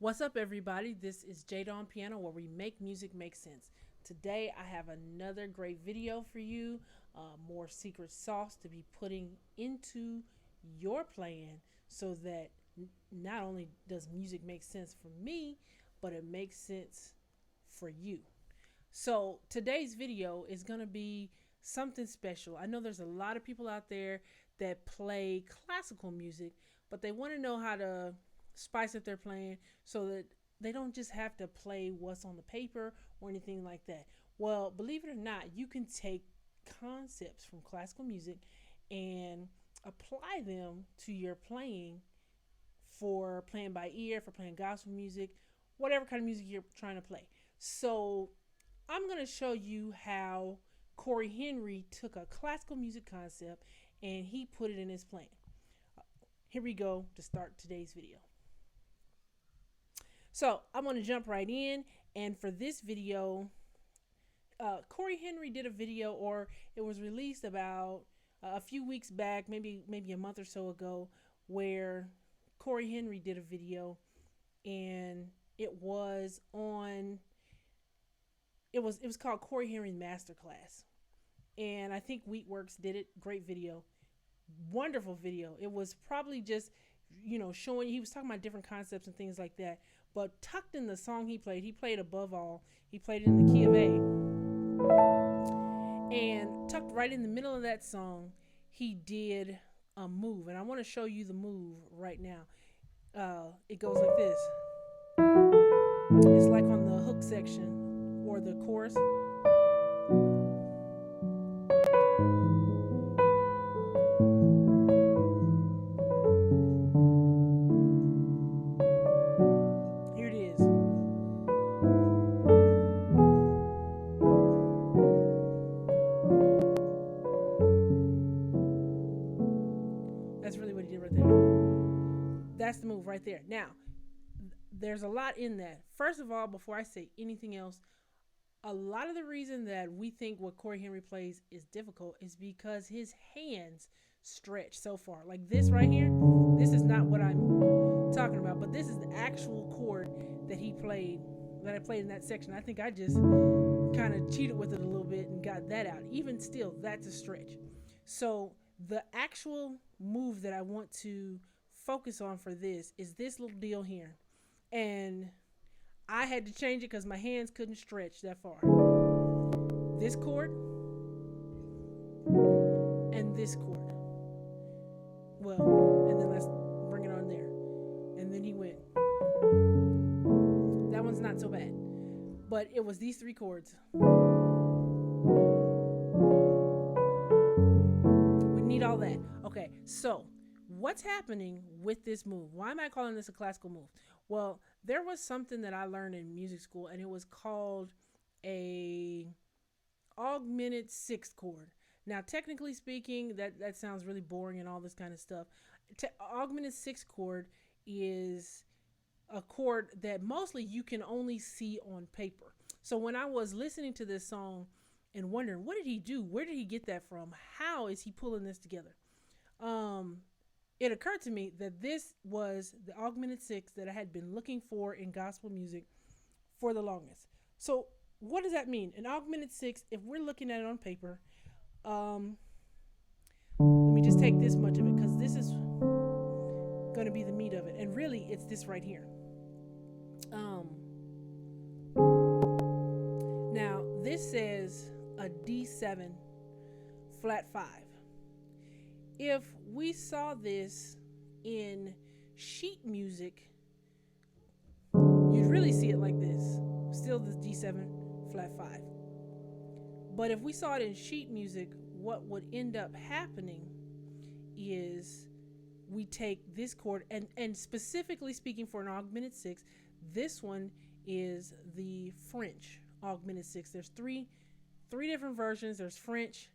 What's up, everybody? This is Jada on piano, where we make music make sense. Today I have another great video for you, more secret sauce to be putting into your playing so that not only does music make sense for me, but it makes sense for you. So today's video is going to be something special. I know there's a lot of people out there that play classical music, but they want to know how to spice up their playing so that they don't just have to play what's on the paper or anything like that. Well, believe it or not, you can take concepts from classical music and apply them to your playing, for playing by ear, for playing gospel music, whatever kind of music you're trying to play. So I'm going to show you how Cory Henry took a classical music concept and he put it in his playing. Here we go to start today's video. So I'm going to jump right in, and for this video, Cory Henry did a video, or it was released about a few weeks back, maybe a month or so ago, where Cory Henry did a video, and it was called Cory Henry Masterclass, and I think Wheatworks did it. Great video, wonderful video. It was probably just showing, he was talking about different concepts and things like that. But tucked in the song he played above all, he played it in the key of A. And tucked right in the middle of that song, he did a move. And I want to show you the move right now. It goes like this. It's like on the hook section or the chorus. That's really what he did right there. That's the move right there. Now, there's a lot in that. First of all, before I say anything else, a lot of the reason that we think what Cory Henry plays is difficult is because his hands stretch so far. Like this right here, this is not what I'm talking about, but this is the actual chord that he played, that I played in that section. I think I just kind of cheated with it a little bit and got that out. Even still, that's a stretch. So the actual move that I want to focus on for this is this little deal here. And I had to change it because my hands couldn't stretch that far. This chord and this chord. Well, and then let's bring it on there. And then he went. That one's not so bad. But it was these three chords. Need all that. Okay, so what's happening with this move? Why am I calling this a classical move? Well, there was something that I learned in music school, and it was called a Augmented 6th chord. Now, technically speaking, that sounds really boring and all this kind of stuff. Augmented 6th chord is a chord that mostly you can only see on paper. So when I was listening to this song and wondering, what did he do? Where did he get that from? How is he pulling this together? It occurred to me that this was the Augmented 6th that I had been looking for in gospel music for the longest. So what does that mean? An Augmented 6th, if we're looking at it on paper, let me just take this much of it because this is going to be the meat of it. And really, it's this right here. Now, this says a D7 flat 5. If we saw this in sheet music, you'd really see it like this. Still this D7 flat 5. But if we saw it in sheet music, what would end up happening is we take this chord, and specifically speaking for an Augmented 6th, this one is the French Augmented 6th. There's three different versions. There's French,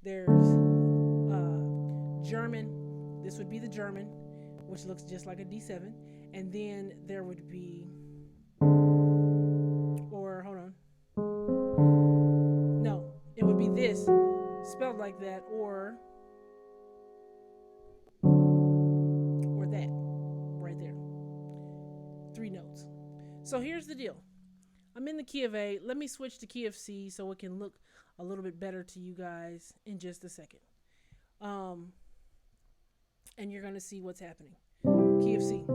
there's German. This would be the German, which looks just like a D7. And then there would be, or hold on. No, it would be this, spelled like that, or that, right there. 3 notes. So here's the deal. I'm in the key of A. Let me switch to key of C so it can look a little bit better to you guys in just a second. And you're going to see what's happening. Key of C. If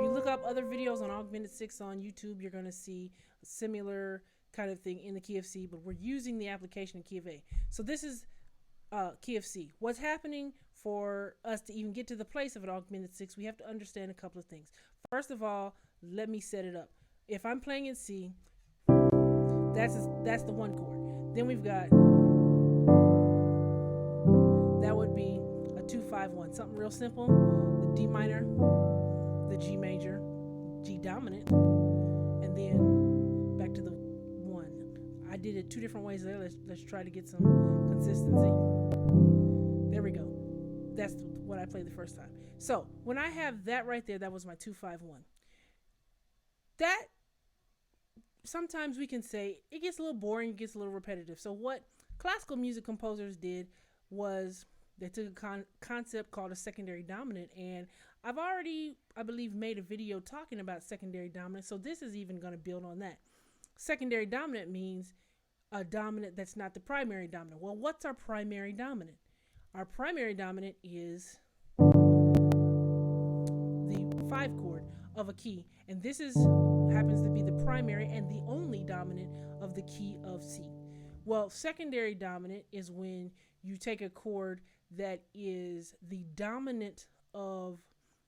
you look up other videos on Augmented 6th on YouTube, you're going to see a similar kind of thing in the key of C, but we're using the application in key of A. So this is key of C. What's happening for us to even get to the place of an Augmented 6th, we have to understand a couple of things. First of all, let me set it up. If I'm playing in C, that's the one chord. Then we've got, that would be a 2-5-1, something real simple. The D minor, the G major, G dominant, and then back to the 1. I did it 2 different ways there. Let's try to get some consistency. There we go. That's what I played the first time. So when I have that right there, that was my 2-5-1. That, sometimes we can say it gets a little boring, it gets a little repetitive. So what classical music composers did was they took a concept called a secondary dominant, and I've already, I believe, made a video talking about secondary dominant, so this is even going to build on that. Secondary dominant means a dominant that's not the primary dominant. Well, what's our primary dominant? Our primary dominant is the 5 chord of a key, and this happens to be the primary and the only dominant of the key of C. Well, secondary dominant is when you take a chord that is the dominant of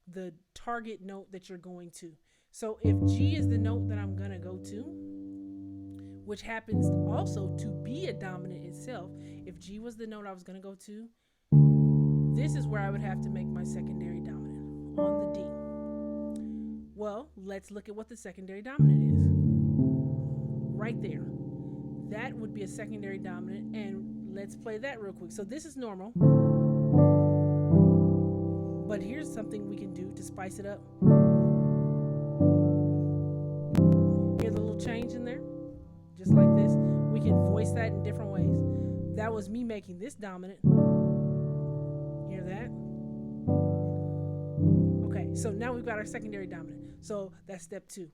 the target note that you're going to. So if G is the note that I'm going to go to, which happens also to be a dominant itself, if G was the note I was going to go to, this is where I would have to make my secondary dominant on the D. Well, let's look at what the secondary dominant is. Right there. That would be a secondary dominant, and let's play that real quick. So this is normal, but here's something we can do to spice it up. Hear the little change in there? Just like this. We can voice that in different ways. That was me making this dominant. Hear that? Okay, so now we've got our secondary dominant. So that's step 2.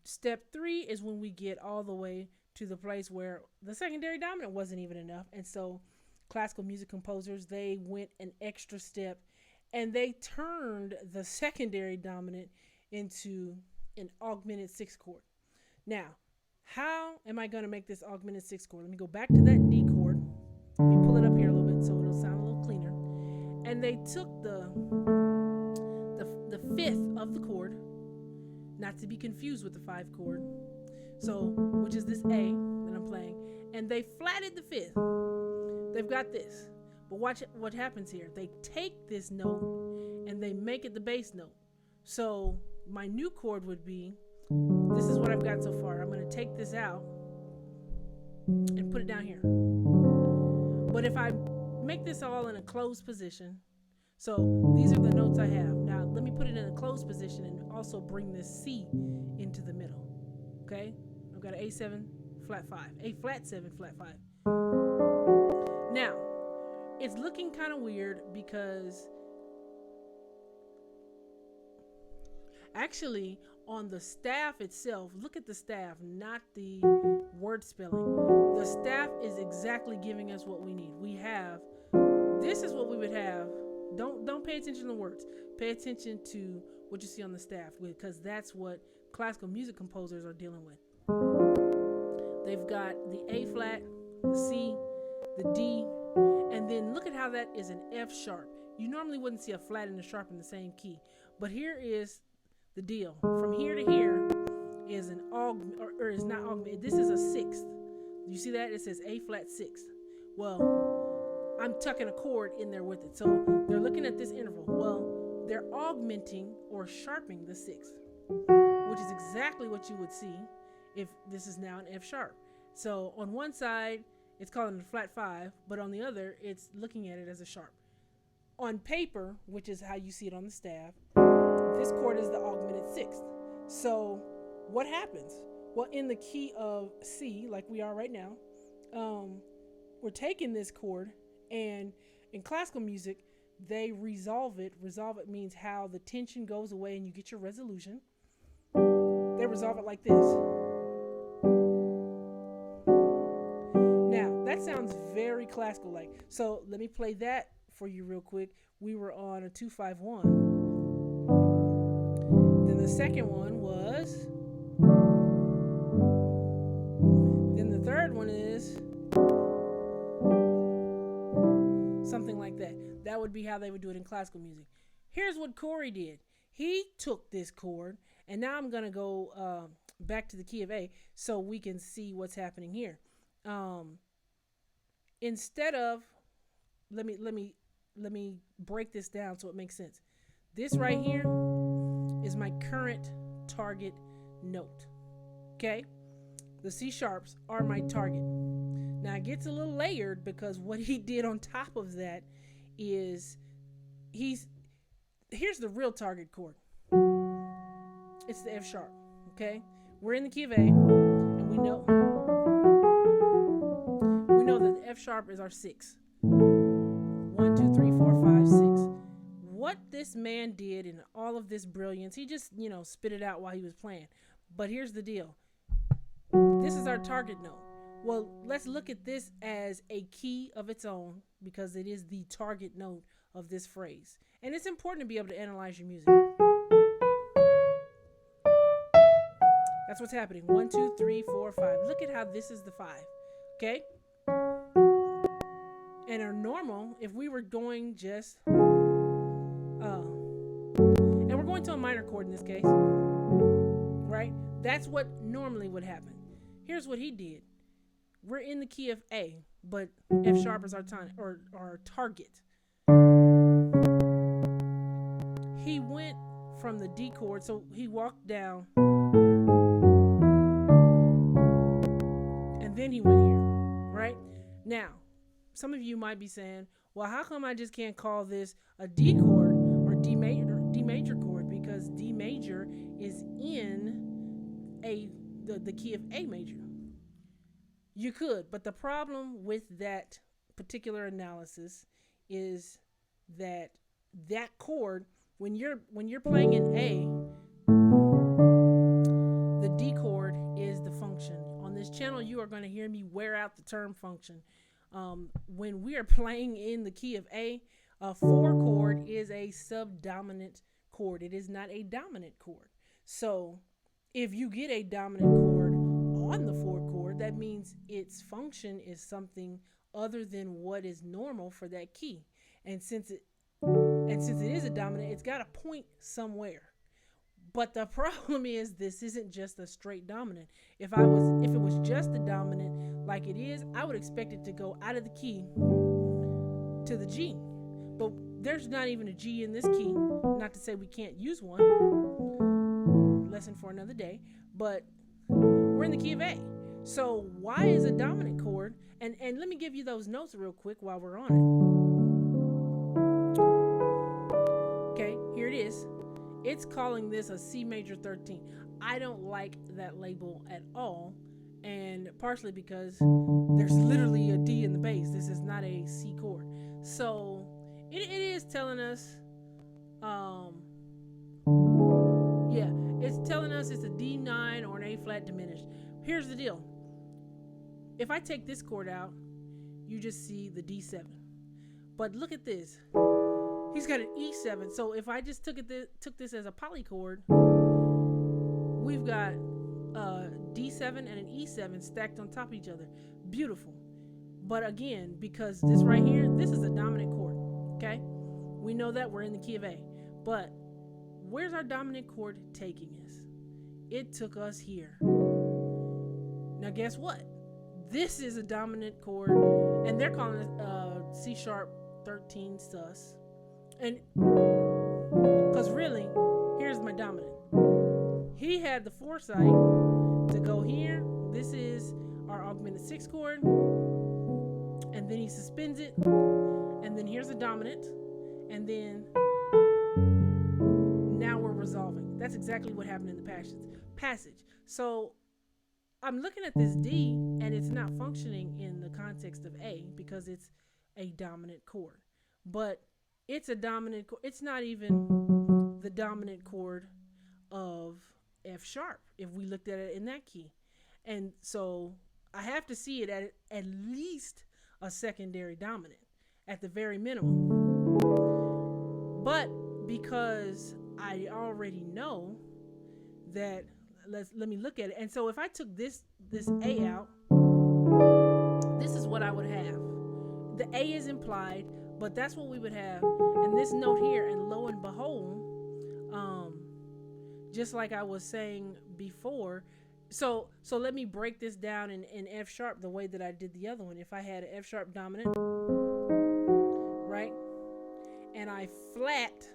Step 3 is when we get all the way to the place where the secondary dominant wasn't even enough. And so classical music composers, they went an extra step and they turned the secondary dominant into an augmented 6th chord. Now, how am I going to make this augmented 6th chord? Let me go back to that D chord. Let me pull it up here a little bit so it'll sound a little cleaner. And they took the 5th of the chord, not to be confused with the 5 chord, so which is this A that I'm playing, and they flatted the 5th. They've got this, but watch what happens here. They take this note and they make it the bass note. So my new chord would be, this is what I've got so far. I'm going to take this out and put it down here. But if I make this all in a closed position, so these are the notes I have. Now let me put it in a closed position and also bring this C into the middle. Okay? I've got an A7 flat 5, A flat 7 flat 5. Now, it's looking kind of weird because actually on the staff itself, look at the staff, not the word spelling. The staff is exactly giving us what we need. We have, this is what we would have. Don't pay attention to the words. Pay attention to what you see on the staff, because that's what classical music composers are dealing with. They've got the A flat, the C, the D, and then look at how that is an F sharp. You normally wouldn't see a flat and a sharp in the same key, but here is the deal. From here to here is an or is not augmented. This is a 6th. You see that? It says A flat 6th. Well, I'm tucking a chord in there with it. So they're looking at this interval. Well, they're augmenting or sharpening the 6th, which is exactly what you would see if this is now an F sharp. So on one side, it's calling it a flat 5, but on the other, it's looking at it as a sharp. On paper, which is how you see it on the staff, this chord is the augmented 6th. So what happens? Well, in the key of C, like we are right now, we're taking this chord, and in classical music, they resolve it. Resolve it means how the tension goes away and you get your resolution. They resolve it like this. Now, that sounds very classical like. So let me play that for you real quick. We were on a 2-5-1. Then the second one was. Then the third one is something like that. That would be how they would do it in classical music. Here's what Cory did. He took this chord, and now I'm going to go back to the key of A so we can see what's happening here. Instead of, let me break this down so it makes sense. This right here is my current target note. Okay? The C sharps are my target. Now it gets a little layered because what he did on top of that is here's the real target chord. It's the F sharp. Okay? We're in the key of A, and we know that the F sharp is our 6. 1, 2, 3, 4, 5, 6. What this man did in all of this brilliance, he just, spit it out while he was playing. But here's the deal. This is our target note. Well, let's look at this as a key of its own because it is the target note of this phrase. And it's important to be able to analyze your music. That's what's happening. 1, 2, 3, 4, 5. Look at how this is the 5. Okay? And our normal, if we were going just, and we're going to a minor chord in this case, right? That's what normally would happen. Here's what he did. We're in the key of A, but F sharp is our target. He went from the D chord, so he walked down, and then he went here, right? Now, some of you might be saying, well, how come I just can't call this a D chord or D major chord? Because D major is in the key of A major. You could, but the problem with that particular analysis is that chord, when you're playing in A, the D chord is the function. On this channel, you are going to hear me wear out the term function. When we are playing in the key of A 4 chord is a subdominant chord. It is not a dominant chord. So if you get a dominant chord on the 4 chord, that means its function is something other than what is normal for that key. And since it is a dominant, it's got to point somewhere. But the problem is this isn't just a straight dominant. If it was just a dominant like it is, I would expect it to go out of the key to the G. But there's not even a G in this key. Not to say we can't use one. Lesson for another day. But we're in the key of A. So why is a dominant chord? And let me give you those notes real quick while we're on it. Okay, here it is. It's calling this a C major 13. I don't like that label at all, and partially because there's literally a D in the bass. This is not a C chord. So it is telling us, it's telling us it's a D9 or an A flat diminished. Here's the deal. If I take this chord out, you just see the D7. But look at this. He's got an E7. So if I just took this as a polychord, we've got a D7 and an E7 stacked on top of each other. Beautiful. But again, because this right here, this is a dominant chord. Okay? We know that we're in the key of A. But where's our dominant chord taking us? It took us here. Now guess what? This is a dominant chord, and they're calling it C sharp 13 sus. And because really, here's my dominant. He had the foresight to go here. This is our augmented 6th chord. And then he suspends it. And then here's a dominant. And then now we're resolving. That's exactly what happened in the passage. So I'm looking at this D, and it's not functioning in the context of A because it's a dominant chord. But it's a dominant chord. It's not even the dominant chord of F sharp if we looked at it in that key. And so I have to see it at least a secondary dominant at the very minimum. But because I already know that, let me look at it. And so if I took this A out, this is what I would have. The A is implied, but that's what we would have. And this note here, and lo and behold, just like I was saying before, so let me break this down in F sharp the way that I did the other one. If I had an F sharp dominant, right, and I flat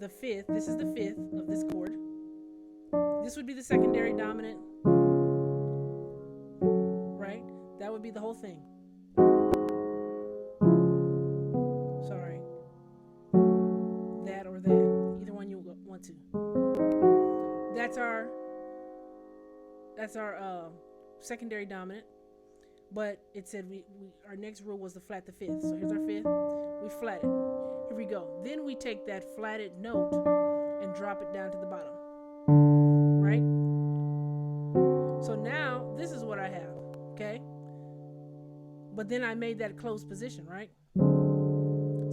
the fifth, this is the fifth of this chord, this would be the secondary dominant, right? That would be the whole thing. Sorry. That or that. Either one you want to. That's our secondary dominant. But it said our next rule was to flat the fifth. So here's our fifth. We flat it. Here we go. Then we take that flatted note and drop it down to the bottom. Right? So now this is what I have. Okay? But then I made that closed position, right?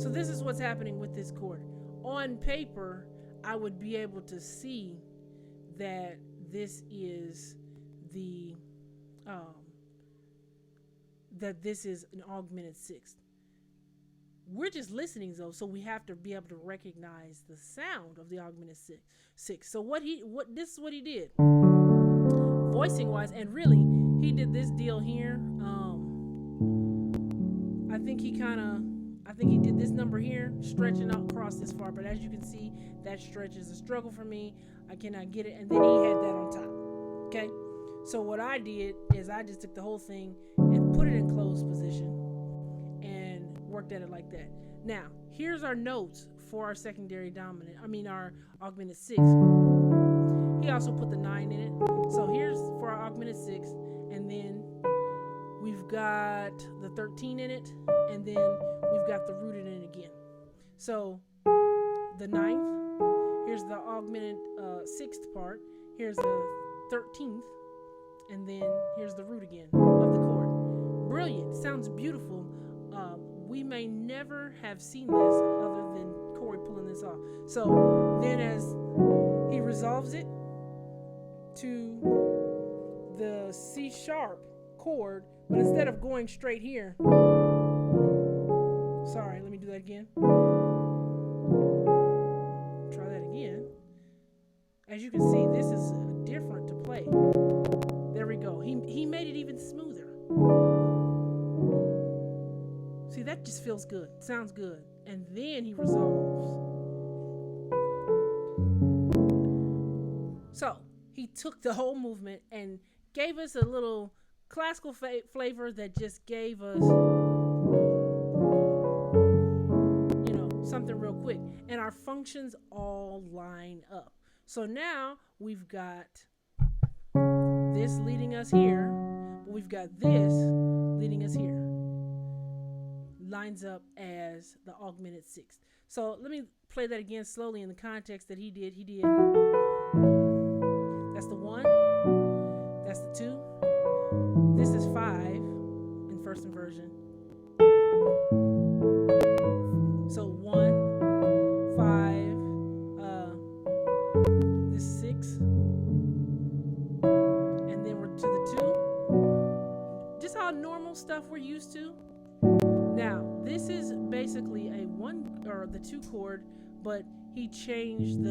So this is what's happening with this chord. On paper, I would be able to see that this is the that this is an augmented sixth. We're just listening though, so we have to be able to recognize the sound of the augmented sixth. So this is what he did, voicing wise, and really he did this deal here. I think he did this number here, stretching out across this far, but as you can see, that stretch is a struggle for me. I cannot get it, and then he had that on top. Okay, so what I did is I just took the whole thing and put it in closed position and worked at it like that. Now, here's our notes for our secondary dominant, our augmented sixth. He also put the 9 in it. So here's for our augmented sixth, and then we've got the 13 in it, and then we've got the rooted in it again. So the 9th, here's the augmented 6th part, here's the 13th, and then here's the root again of the chord. Brilliant, sounds beautiful. We may never have seen this other than Cory pulling this off. So then as he resolves it to the C sharp chord, but instead of going straight here, sorry, let me do that again. Try that again. As you can see, this is different to play. There we go. He made it even smoother. See, that just feels good. Sounds good. And then he resolves. So he took the whole movement and gave us a little classical flavor that just gave us, something real quick. And our functions all line up. So now we've got this leading us here, but we've got this leading us here. Lines up as the augmented sixth. So let me play that again slowly in the context that he did. That's the 1. That's the 2. This is 5 in first inversion. So 1, 5, this 6, and then we're to the 2. Just all normal stuff we're used to. Now, this is basically a 1 or the 2 chord, but he changed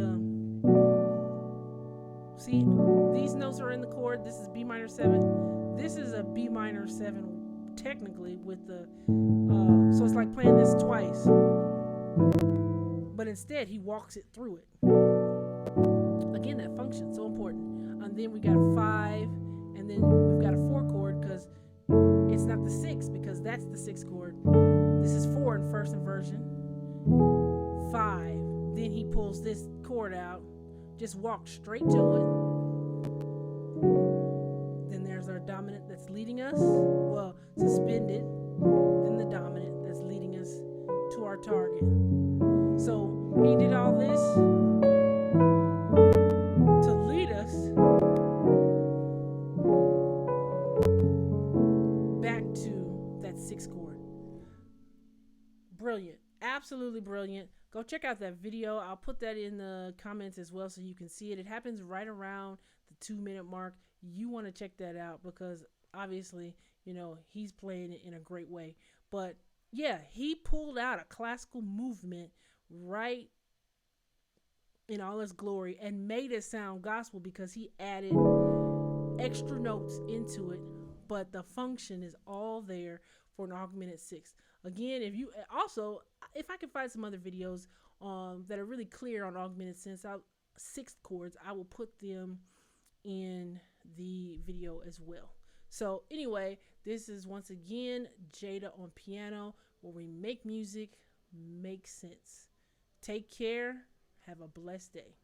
see, these notes are in the chord. This is B minor 7. This is a B minor 7 technically with the, so it's like playing this twice, but instead he walks it through it. Again, that function, so important. And then we got 5, and then we've got a 4 chord because it's not the 6 because that's the 6th chord. This is 4 in first inversion. 5. Then he pulls this chord out, just walks straight to it. Then there's our dominant that's leading us, well, suspended. Then the dominant that's leading us to our target. So he did all this to lead us go check out that video. I'll put that in the comments as well so you can see it. It happens right around the 2-minute mark. You want to check that out because obviously, you know, he's playing it in a great way. But yeah, he pulled out a classical movement right in all its glory and made it sound gospel because he added extra notes into it, but the function is all there for an augmented 6th. Again, if you also, if I can find some other videos that are really clear on augmented 6th chords, I will put them in the video as well. So anyway, this is once again Jada on piano, where we make music make sense. Take care. Have a blessed day.